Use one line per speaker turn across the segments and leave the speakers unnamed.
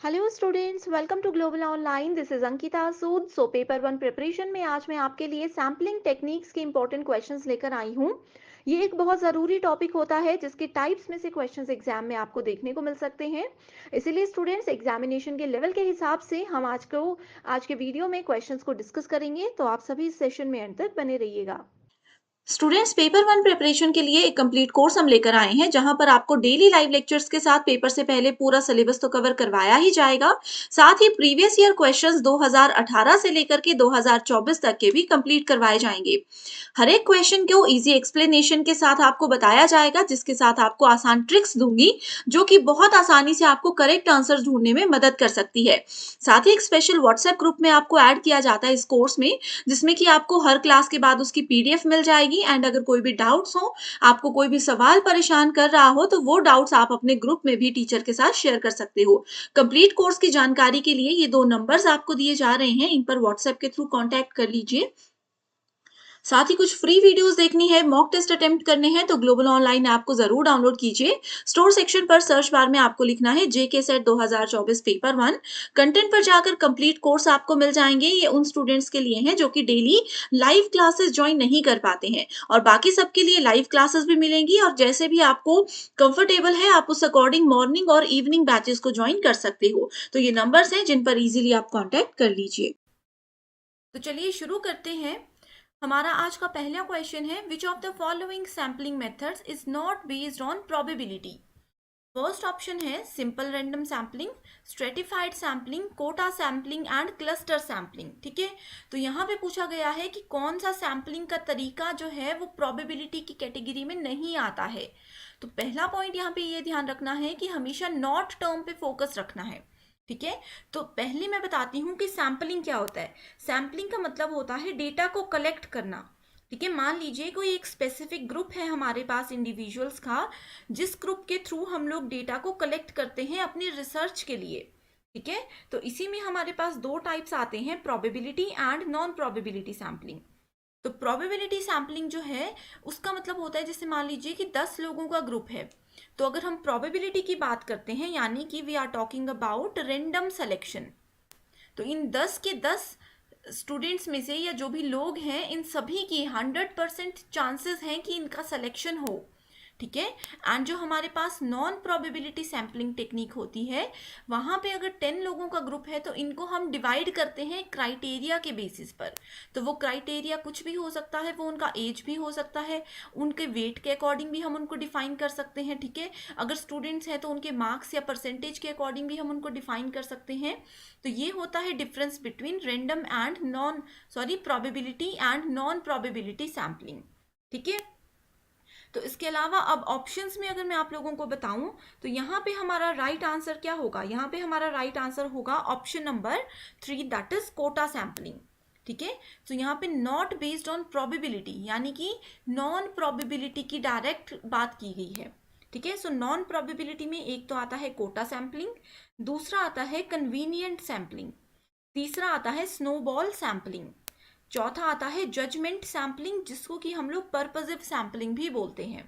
Hello students, welcome to global online. This is Ankita Sood. Paper one preparation में आज मैं आपके लिए सैम्पलिंग टेक्निक्स के इंपॉर्टेंट क्वेश्चंस लेकर आई हूँ। ये एक बहुत ज़रूरी टॉपिक होता है जिसके टाइप्स में से क्वेश्चंस एग्जाम में आपको देखने को मिल सकते हैं। इसीलिए स्टूडेंट्स, एग्जामिनेशन के लेवल के हिसाब से हम आज के वीडियो में क्वेश्चंस को डिस्कस करेंगे, तो आप सभी इस सेशन में अंत तक बने रहिएगा।
स्टूडेंट्स, पेपर वन प्रिपरेशन के लिए एक कंप्लीट कोर्स हम लेकर आए हैं जहां पर आपको डेली लाइव लेक्चर्स के साथ पेपर से पहले पूरा सिलेबस तो कवर करवाया ही जाएगा। साथ ही प्रीवियस ईयर क्वेश्चंस 2018 से लेकर के 2024 तक के भी कंप्लीट करवाए जाएंगे। हर एक क्वेश्चन को इजी एक्सप्लेनेशन के साथ आपको बताया जाएगा, जिसके साथ आपको आसान ट्रिक्स दूंगी जो कि बहुत आसानी से आपको करेक्ट आंसर ढूंढने में मदद कर सकती है। साथ ही एक स्पेशल व्हाट्सएप ग्रुप में आपको ऐड किया जाता है इस कोर्स में, जिसमें कि आपको हर क्लास के बाद उसकी पीडीएफ मिल जाएगी। एंड अगर कोई भी डाउट्स हो, आपको कोई भी सवाल परेशान कर रहा हो, तो वो डाउट्स आप अपने ग्रुप में भी टीचर के साथ शेयर कर सकते हो। कंप्लीट कोर्स की जानकारी के लिए ये 2 नंबर्स आपको दिए जा रहे हैं, इन पर व्हाट्सएप के थ्रू कांटेक्ट कर लीजिए। साथ ही कुछ फ्री वीडियोस देखनी है, मॉक टेस्ट अटेम्प्ट करने हैं, तो ग्लोबल ऑनलाइन ऐप को जरूर डाउनलोड कीजिए। स्टोर सेक्शन पर सर्च बार में आपको लिखना है जेके सेट 2024 पेपर वन। कंटेंट पर जाकर कंप्लीट कोर्स आपको मिल जाएंगे। ये उन स्टूडेंट्स के लिए हैं जो कि डेली लाइव क्लासेस ज्वाइन नहीं कर पाते हैं, और बाकी सबके लिए लाइव क्लासेस भी मिलेंगी। और जैसे भी आपको कंफर्टेबल है, आप उस अकॉर्डिंग मॉर्निंग और इवनिंग बैचेस को ज्वाइन कर सकते हो। तो ये नंबर्स हैं जिन पर इजीली आप कॉन्टेक्ट कर लीजिए।
तो चलिए शुरू करते हैं। हमारा आज का पहला क्वेश्चन है, which of the following sampling methods is not based on probability. First option है simple random sampling, stratified sampling, quota sampling and cluster sampling. ठीक है, तो यहाँ पे पूछा गया है कि कौन सा सैम्पलिंग का तरीका जो है वो प्रोबेबिलिटी की कैटेगरी में नहीं आता है। तो पहला पॉइंट यहाँ पे ये ध्यान रखना है कि हमेशा नॉट टर्म पे फोकस रखना है। ठीक है, तो पहले मैं बताती हूँ कि सैम्पलिंग क्या होता है। सैम्पलिंग का मतलब होता है डेटा को कलेक्ट करना। ठीक है, मान लीजिए कोई एक स्पेसिफिक ग्रुप है हमारे पास इंडिविजुअल्स का, जिस ग्रुप के थ्रू हम लोग डेटा को कलेक्ट करते हैं अपनी रिसर्च के लिए। ठीक है, तो इसी में हमारे पास दो टाइप्स आते हैं, probability and non probability sampling. तो प्रोबेबिलिटी सैम्पलिंग जो है उसका मतलब होता है, जैसे मान लीजिए कि 10 लोगों का ग्रुप है, तो अगर हम प्रोबेबिलिटी की बात करते हैं, यानी कि we are talking about random selection, तो इन 10 के 10 स्टूडेंट्स में से या जो भी लोग हैं, इन सभी की 100% चांसेस हैं कि इनका सिलेक्शन हो। ठीक है, एंड जो हमारे पास नॉन प्रोबेबिलिटी सैम्पलिंग टेक्निक होती है, वहां पे अगर 10 लोगों का ग्रुप है तो इनको हम डिवाइड करते हैं क्राइटेरिया के बेसिस पर। तो वो क्राइटेरिया कुछ भी हो सकता है, वो उनका एज भी हो सकता है, उनके वेट के अकॉर्डिंग भी हम उनको डिफाइन कर सकते हैं। ठीक है, अगर स्टूडेंट्स हैं तो उनके मार्क्स या परसेंटेज के अकॉर्डिंग भी हम उनको डिफाइन कर सकते हैं। तो ये होता है difference between random and probability and non probability sampling. ठीक है, तो इसके अलावा अब ऑप्शंस में अगर मैं आप लोगों को बताऊं, तो यहाँ पे हमारा राइट आंसर क्या होगा। यहाँ पे हमारा राइट आंसर होगा option number 3, that is quota sampling. ठीक है, तो यहाँ पे नॉट बेस्ड ऑन प्रोबेबिलिटी, यानी कि नॉन प्रोबेबिलिटी की डायरेक्ट बात की गई है। ठीक है, सो नॉन प्रोबेबिलिटी में एक तो आता है कोटा सैम्पलिंग, दूसरा आता है कन्वीनियंट सैम्पलिंग, तीसरा आता है स्नोबॉल सैम्पलिंग, चौथा आता है जजमेंट सैम्पलिंग, जिसको कि हम लोग पर्पजिव सैम्पलिंग भी बोलते हैं।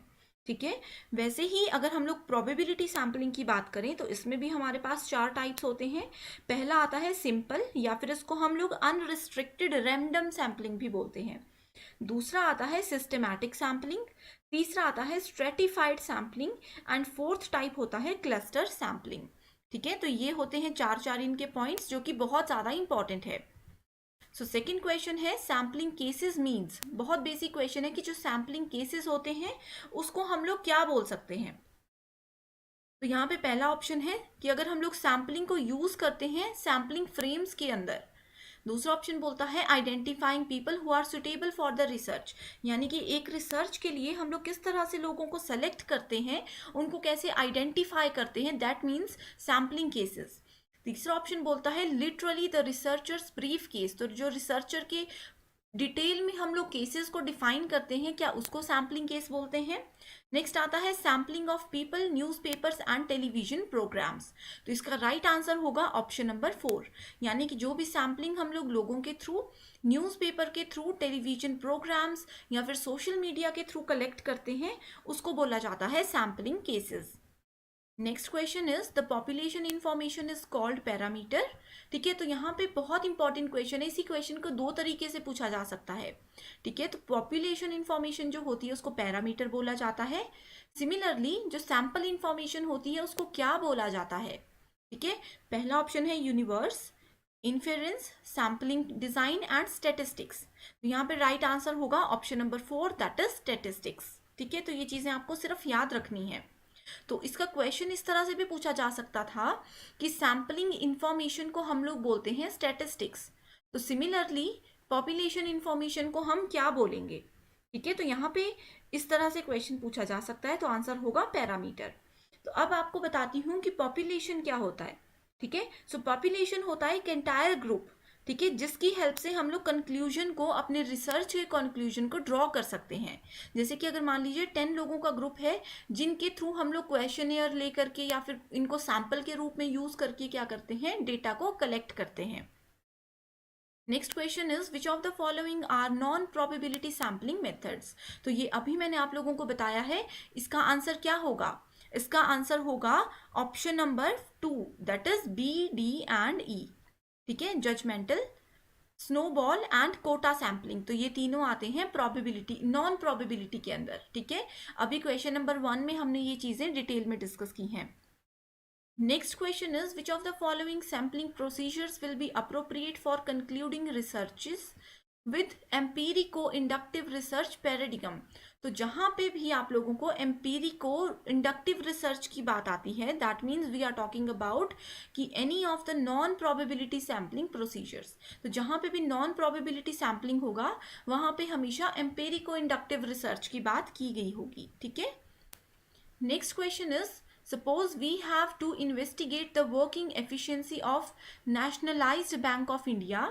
ठीक है, वैसे ही अगर हम लोग प्रोबेबिलिटी सैम्पलिंग की बात करें तो इसमें भी हमारे पास 4 टाइप्स होते हैं। पहला आता है सिंपल, या फिर इसको हम लोग अनरिस्ट्रिक्टेड रैंडम सैम्पलिंग भी बोलते हैं। दूसरा आता है सिस्टमैटिक सैम्पलिंग, तीसरा आता है stratified sampling, and fourth type होता है क्लस्टर सैम्पलिंग। ठीक है, तो ये होते हैं 4 इनके पॉइंट्स जो कि बहुत ज़्यादा इंपॉर्टेंट है। सो सेकेंड क्वेश्चन है सैम्पलिंग केसेस मीन्स। बहुत बेसिक क्वेश्चन है कि जो सैम्पलिंग केसेस होते हैं उसको हम लोग क्या बोल सकते हैं। तो यहाँ पे पहला ऑप्शन है कि अगर हम लोग सैम्पलिंग को यूज करते हैं सैम्पलिंग फ्रेम्स के अंदर। दूसरा ऑप्शन बोलता है identifying people who are suitable for the research, यानी कि एक रिसर्च के लिए हम लोग किस तरह से लोगों को सेलेक्ट करते हैं, उनको कैसे आइडेंटिफाई करते हैं, दैट मीन्स सैम्पलिंग केसेस। तीसरा ऑप्शन बोलता है literally the researchers brief case, तो जो रिसर्चर के डिटेल में हम लोग केसेस को डिफाइन करते हैं, क्या उसको सैम्पलिंग केस बोलते हैं। नेक्स्ट आता है sampling of people, newspapers and television programs. तो इसका राइट आंसर होगा ऑप्शन नंबर 4, यानी कि जो भी सैम्पलिंग हम लोग लोगों के थ्रू, न्यूज़पेपर के थ्रू, टेलीविजन प्रोग्राम्स या फिर सोशल मीडिया के थ्रू कलेक्ट करते हैं, उसको बोला जाता है sampling cases. Next question is the population information is called parameter. ठीक है, तो यहाँ पे बहुत इंपॉर्टेंट क्वेश्चन है। इसी क्वेश्चन को दो तरीके से पूछा जा सकता है। ठीक है, तो पॉपुलेशन इंफॉर्मेशन जो होती है उसको पैरामीटर बोला जाता है। सिमिलरली जो सैंपल इंफॉर्मेशन होती है उसको क्या बोला जाता है? ठीक है, पहला ऑप्शन है universe, inference, sampling design and statistics. तो यहाँ पे राइट आंसर होगा option number 4, that is statistics. ठीक है, तो ये चीजें आपको सिर्फ याद रखनी है। तो इसका क्वेश्चन इस तरह से भी पूछा जा सकता था कि सैम्पलिंग इंफॉर्मेशन को हम लोग बोलते हैं स्टैटिस्टिक्स, तो सिमिलरली पॉपुलेशन इंफॉर्मेशन को हम क्या बोलेंगे? ठीक है, तो यहाँ पे इस तरह से क्वेश्चन पूछा जा सकता है, तो आंसर होगा पैरामीटर। तो अब आपको बताती हूँ कि पॉपुलेशन क्या होता है। ठीक है, सो पॉपुलेशन होता है एक एंटायर ग्रुप, ठीक है, जिसकी हेल्प से हम लोग कंक्लूजन को, अपने रिसर्च के कंक्लूजन को ड्रॉ कर सकते हैं। जैसे कि अगर मान लीजिए 10 लोगों का ग्रुप है जिनके थ्रू हम लोग क्वेश्चनियर लेकर के या फिर इनको सैंपल के रूप में यूज करके क्या करते हैं, डेटा को कलेक्ट करते हैं। Next question is which of the following are non probability sampling methods. तो ये अभी मैंने आप लोगों को बताया है, इसका आंसर क्या होगा? इसका आंसर होगा option number 2, that is B, D and E. ठीक है, judgemental, snowball and quota sampling, तो ये तीनों आते हैं प्रोबेबिलिटी, नॉन प्रोबेबिलिटी के अंदर। ठीक है, अभी क्वेश्चन नंबर 1 में हमने ये चीजें डिटेल में डिस्कस की हैं। Next question is which of the following sampling procedures will be appropriate for concluding researches with empirico inductive research paradigm. तो जहां पे भी आप लोगों को एम्पीरिको इंडक्टिव रिसर्च की बात आती है, that means we are talking about कि any of the non probability sampling procedures. तो जहां पे भी नॉन प्रोबेबिलिटी सैम्पलिंग होगा वहां पे हमेशा एम्पीरिको इंडक्टिव रिसर्च की बात की गई होगी। ठीक है, next question is suppose we have to investigate the working efficiency of nationalized bank of india,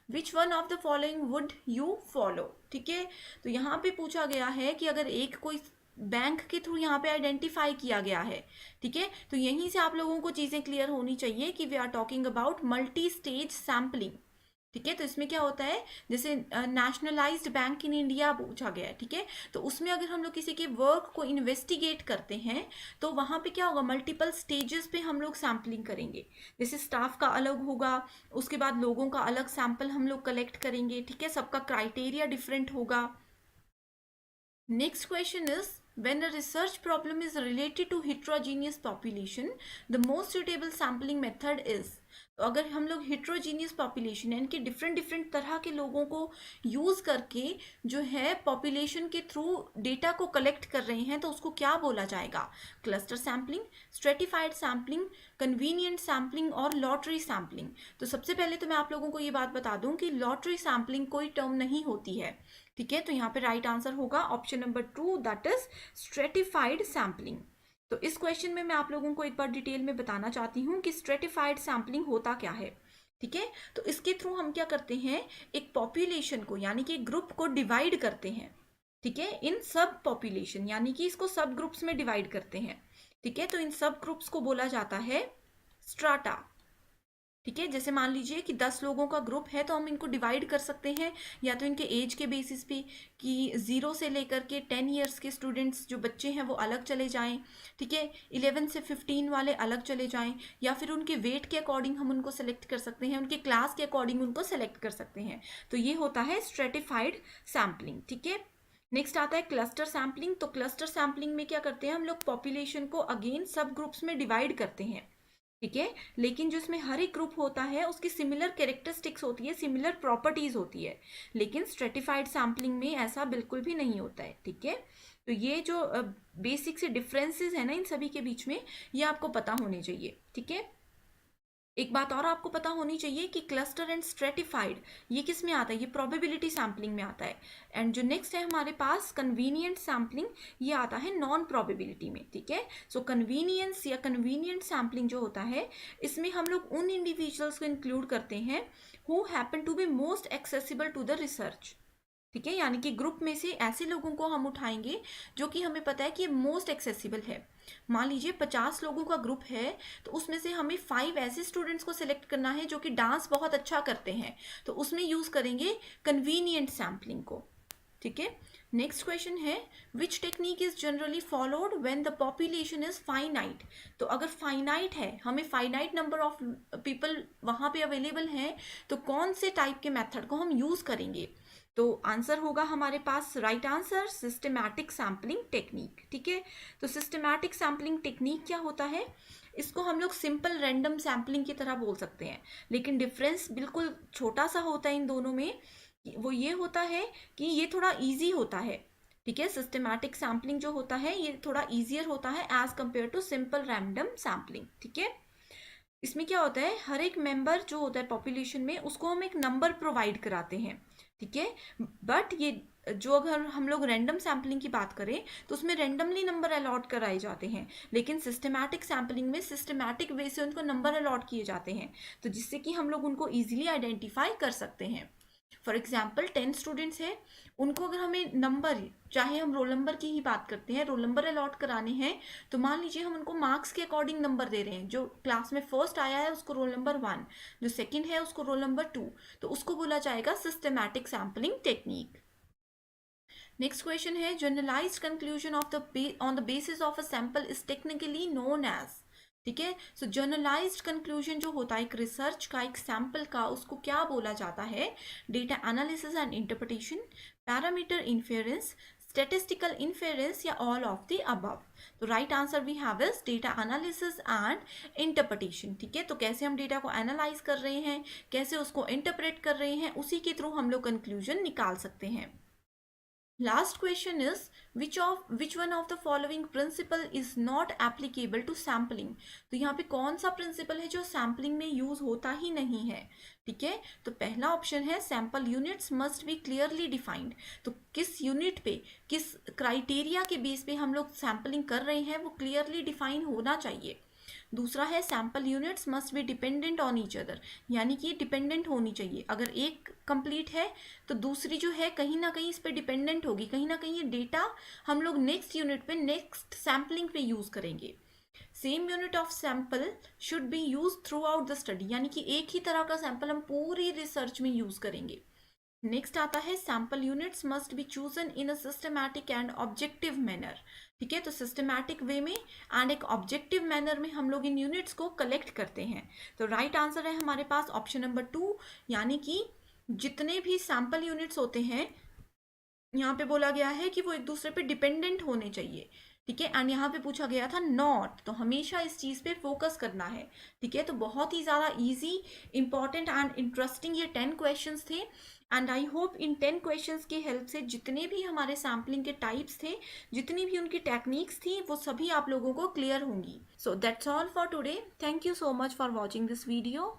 which one of the following would you follow? ठीक है, तो यहाँ पे पूछा गया है कि अगर एक कोई बैंक के थ्रू यहाँ पे आइडेंटिफाई किया गया है, ठीक है, तो यहीं से आप लोगों को चीजें क्लियर होनी चाहिए कि we are talking about multi stage sampling. ठीक है, तो इसमें क्या होता है, जैसे नेशनलाइज्ड बैंक इन इंडिया पूछा गया है, ठीक है, तो उसमें अगर हम लोग किसी के वर्क को इन्वेस्टिगेट करते हैं तो वहां पे क्या होगा, मल्टीपल स्टेजेस पे हम लोग सैम्पलिंग करेंगे। जैसे स्टाफ का अलग होगा, उसके बाद लोगों का अलग सैंपल हम लोग कलेक्ट करेंगे। ठीक है, सबका क्राइटेरिया डिफरेंट होगा। Next question is when a research problem is related to heterogeneous population, the most suitable sampling method is। तो अगर हम लोग heterogeneous population यानी कि डिफरेंट डिफरेंट तरह के लोगों को यूज करके जो है पॉपुलेशन के थ्रू डेटा को कलेक्ट कर रहे हैं, तो उसको क्या बोला जाएगा? Cluster sampling, stratified sampling, convenient sampling और लॉटरी सैम्पलिंग। तो सबसे पहले तो मैं आप लोगों को ये बात बता दूं कि लॉटरी सैम्पलिंग कोई टर्म नहीं होती है। ठीक है, तो यहाँ पे राइट आंसर होगा option number 2, that is stratified sampling. तो इस क्वेश्चन में मैं आप लोगों को एक बार डिटेल में बताना चाहती हूँ कि स्ट्रेटिफाइड सैम्पलिंग होता क्या है। ठीक है, तो इसके थ्रू हम क्या करते हैं, एक पॉपुलेशन को यानी कि ग्रुप को डिवाइड करते हैं। ठीक है, इन सब पॉपुलेशन यानी कि इसको सब ग्रुप्स में डिवाइड करते हैं। ठीक है, तो इन सब ग्रुप्स को बोला जाता है स्ट्राटा। ठीक है, जैसे मान लीजिए कि 10 लोगों का ग्रुप है, तो हम इनको डिवाइड कर सकते हैं या तो इनके एज के बेसिस पे कि 0 से लेकर के 10 ईयर्स के स्टूडेंट्स जो बच्चे हैं वो अलग चले जाएं। ठीक है, 11 से 15 वाले अलग चले जाएं, या फिर उनके वेट के अकॉर्डिंग हम उनको सेलेक्ट कर सकते हैं, उनके क्लास के अकॉर्डिंग उनको सेलेक्ट कर सकते हैं। तो ये होता है स्ट्रेटिफाइड सैम्पलिंग। ठीक है, नेक्स्ट आता है क्लस्टर सैम्पलिंग। तो क्लस्टर सैम्पलिंग में क्या करते हैं हम लोग, पॉपुलेशन को अगेन सब ग्रुप्स में डिवाइड करते हैं। ठीक है, लेकिन जो इसमें हर एक ग्रुप होता है उसकी सिमिलर कैरेक्टरिस्टिक्स होती है, सिमिलर प्रॉपर्टीज होती है, लेकिन स्ट्रेटिफाइड सैम्पलिंग में ऐसा बिल्कुल भी नहीं होता है। ठीक है, तो ये जो बेसिक से डिफरेंसेस है ना इन सभी के बीच में, ये आपको पता होने चाहिए। ठीक है, एक बात और आपको पता होनी चाहिए कि क्लस्टर एंड स्ट्रेटिफाइड ये किस में आता है, ये प्रोबेबिलिटी सैम्पलिंग में आता है। एंड जो नेक्स्ट है हमारे पास कन्वीनियंट सैम्पलिंग, ये आता है नॉन प्रोबेबिलिटी में। ठीक है, सो कन्वीनियंस या कन्वीनियंट सैम्पलिंग जो होता है, इसमें हम लोग उन इंडिविजुअल्स को इंक्लूड करते हैं who happen to be most accessible to the research. ठीक है, यानी कि ग्रुप में से ऐसे लोगों को हम उठाएंगे जो कि हमें पता है कि मोस्ट एक्सेसिबल है। मान लीजिए 50 लोगों का ग्रुप है, तो उसमें से हमें 5 ऐसे स्टूडेंट्स को सिलेक्ट करना है जो कि डांस बहुत अच्छा करते हैं, तो उसमें यूज करेंगे कन्वीनियंट सैम्पलिंग को। ठीक है, नेक्स्ट क्वेश्चन है which technique is generally followed when the population is finite. तो अगर फाइनाइट है, हमें फाइनाइट नंबर ऑफ पीपल वहाँ पे अवेलेबल हैं, तो कौन से टाइप के मेथड को हम यूज करेंगे? तो आंसर होगा हमारे पास, right answer, systematic sampling technique. ठीक है, तो सिस्टमैटिक सैम्पलिंग टेक्निक क्या होता है? इसको हम लोग सिंपल रैंडम सैम्पलिंग की तरह बोल सकते हैं, लेकिन डिफरेंस बिल्कुल छोटा सा होता है इन दोनों में। वो ये होता है कि ये थोड़ा इजी होता है। ठीक है, सिस्टमैटिक सैम्पलिंग जो होता है ये थोड़ा इजियर होता है as compare to simple random sampling. ठीक है, इसमें क्या होता है, हर एक मेंबर जो होता है पॉपुलेशन में, उसको हम एक नंबर प्रोवाइड कराते हैं। ठीक है, बट ये जो अगर हम लोग रैंडम सैम्पलिंग की बात करें तो उसमें रैंडमली नंबर अलॉट कराए जाते हैं, लेकिन सिस्टमैटिक सैम्पलिंग में सिस्टमैटिक वे से उनको नंबर अलॉट किए जाते हैं, तो जिससे कि हम लोग उनको ईजिली आइडेंटिफाई कर सकते हैं। फॉर एग्जाम्पल 10 स्टूडेंट्स हैं, उनको अगर हमें नंबर, चाहे हम रोल नंबर की ही बात करते हैं, रोल नंबर अलॉट कराने हैं, तो मान लीजिए हम उनको मार्क्स के अकॉर्डिंग नंबर दे रहे हैं। जो क्लास में फर्स्ट आया है उसको रोल नंबर 1, जो सेकंड है उसको रोल नंबर 2, तो उसको बोला जाएगा systematic sampling technique. Next question है generalised conclusion of the on the basis of a sample is technically known as. ठीक है, सो जर्नलाइज्ड कंक्लूजन जो होता है एक रिसर्च का, एक सैंपल का, उसको क्या बोला जाता है? Data analysis and interpretation, parameter inference, statistical inference, या ऑल ऑफ द अबव। तो right answer we have is data analysis and interpretation. ठीक है, तो कैसे हम डेटा को एनालाइज कर रहे हैं, कैसे उसको इंटरप्रेट कर रहे हैं, उसी के थ्रू हम लोग कंक्लूजन निकाल सकते हैं। Last question is which one of the following principle is not applicable to sampling। तो यहाँ पे कौन सा प्रिंसिपल है जो सैम्पलिंग में यूज होता ही नहीं है? ठीक है, तो पहला ऑप्शन है sample units must be clearly defined. तो किस यूनिट पे, किस क्राइटेरिया के बेस पे हम लोग सैम्पलिंग कर रहे हैं वो क्लियरली डिफाइन होना चाहिए। दूसरा है sample units must be dependent on each other, यानी कि डिपेंडेंट होनी चाहिए। अगर एक कंप्लीट है तो दूसरी जो है कहीं ना कहीं इस पर डिपेंडेंट होगी, कहीं ना कहीं ये डेटा हम लोग नेक्स्ट यूनिट पे, नेक्स्ट सैम्पलिंग पे यूज करेंगे। Same unit of sample should be use through out the study, यानी कि एक ही तरह का सैंपल हम पूरी रिसर्च में यूज करेंगे। नेक्स्ट आता है sample units must be chosen in a systematic and objective manner. ठीक है, तो सिस्टमैटिक वे में एंड एक ऑब्जेक्टिव मैनर में हम लोग इन यूनिट्स को कलेक्ट करते हैं। तो राइट आंसर है हमारे पास ऑप्शन नंबर 2, यानी कि जितने भी सैंपल यूनिट्स होते हैं यहाँ पे बोला गया है कि वो एक दूसरे पे डिपेंडेंट होने चाहिए। ठीक है, एंड यहाँ पे पूछा गया था नॉट, तो हमेशा इस चीज़ पे फोकस करना है। ठीक है, तो बहुत ही ज़्यादा इजी, इंपॉर्टेंट एंड इंटरेस्टिंग ये 10 क्वेश्चंस थे, and I hope in 10 questions की हेल्प से जितने भी हमारे सैम्पलिंग के टाइप्स थे, जितनी भी उनकी टेक्निक्स थी, वो सभी आप लोगों को क्लियर होंगी। So that's all for today. Thank you so much for watching this video.